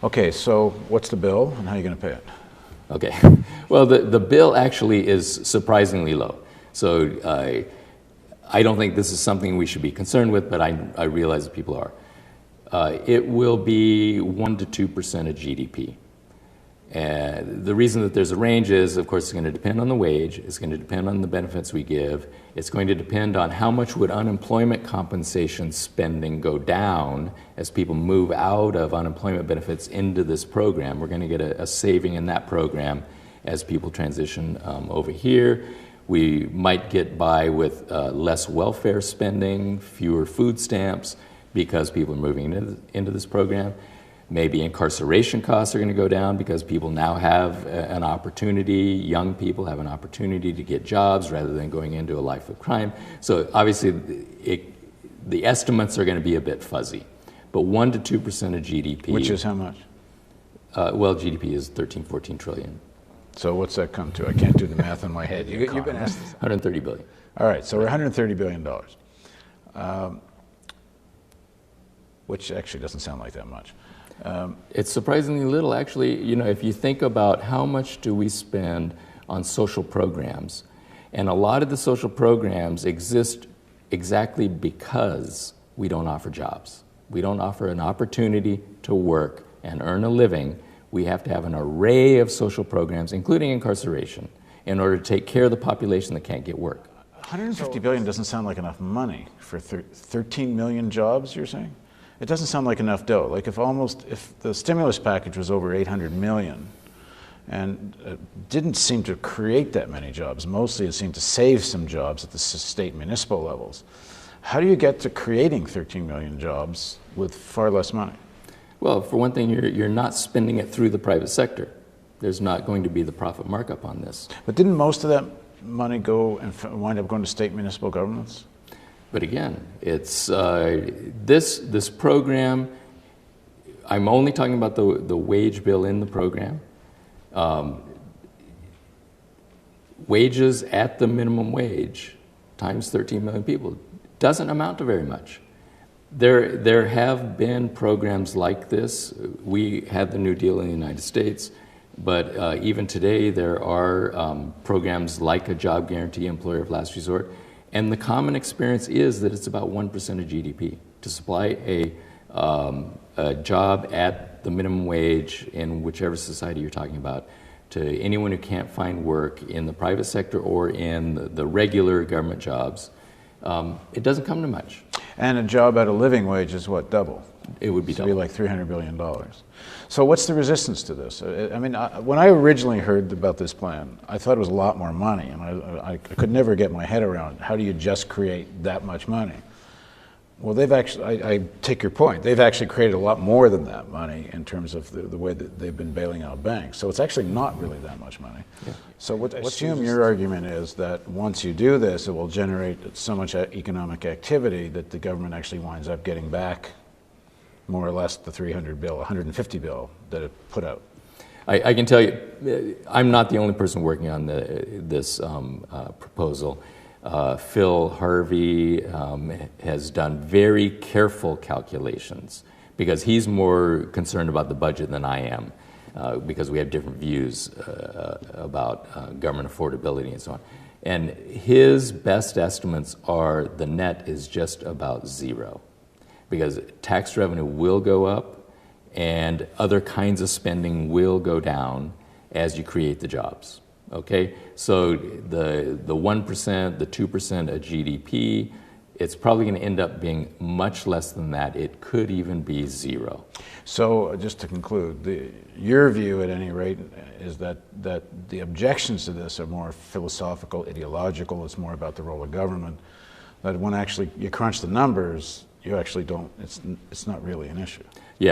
Okay, so what's the bill and how are you going to pay it? Okay, well, the bill actually is surprisingly low. So I don't think this is something we should be concerned with, but I realize that people are. It will be 1 to 2% of GDP. And the reason that there's a range is, of course, it's going to depend on the wage, it's going to depend on the benefits we give, it's going to depend on how much would unemployment compensation spending go down as people move out of unemployment benefits into this program. We're going to get a saving in that program as people transition over here. We might get by with less welfare spending, fewer food stamps, because people are moving into this program. Maybe incarceration costs are going to go down because people now have an opportunity, young people have an opportunity to get jobs rather than going into a life of crime. So obviously the estimates are going to be a bit fuzzy, but 1 to 2% of GDP. Which is how much? Well, GDP is 13, 14 trillion. So what's that come to? I can't do the math in my head. You've been asked this. 130 billion. All right, so we're $130 billion, which actually doesn't sound like that much. It's surprisingly little, actually. You know, if you think about how much do we spend on social programs, and a lot of the social programs exist exactly because we don't offer jobs. We don't offer an opportunity to work and earn a living. We have to have an array of social programs, including incarceration, in order to take care of the population that can't get work. $150 billion doesn't sound like enough money for 13 million jobs, you're saying? It doesn't sound like enough dough. Like if the stimulus package was over 800 million and didn't seem to create that many jobs, mostly it seemed to save some jobs at the state municipal levels. How do you get to creating 13 million jobs with far less money? Well, for one thing, you're not spending it through the private sector. There's not going to be the profit markup on this. But didn't most of that money go and wind up going to state municipal governments? But again, it's this program. I'm only talking about the wage bill in the program. Wages at the minimum wage times 13 million people doesn't amount to very much. There have been programs like this. We had the New Deal in the United States, but even today there are programs like a job guarantee, employer of last resort. And the common experience is that it's about 1% of GDP to supply a job at the minimum wage in whichever society you're talking about to anyone who can't find work in the private sector or in the regular government jobs. It doesn't come to much. And a job at a living wage is what, double? It would be double. It would be like $300 billion. So what's the resistance to this? I mean, when I originally heard about this plan, I thought it was a lot more money, and I could never get my head around how do you just create that much money? Well, they've actually, I take your point, they've actually created a lot more than that money in terms of the way that they've been bailing out banks. So it's actually not really that much money. Yeah. So assume your argument is that once you do this, it will generate so much economic activity that the government actually winds up getting back more or less the 150 bill that it put out. I can tell you, I'm not the only person working on this proposal. Phil Harvey has done very careful calculations because he's more concerned about the budget than I am because we have different views about government affordability and so on. And his best estimates are the net is just about zero because tax revenue will go up and other kinds of spending will go down as you create the jobs. Okay, so the 1%, the 2% of GDP, it's probably going to end up being much less than that. It could even be zero. So just to conclude, your view at any rate is that the objections to this are more philosophical, ideological. It's more about the role of government. That when actually you crunch the numbers, you actually don't. It's not really an issue. Yeah.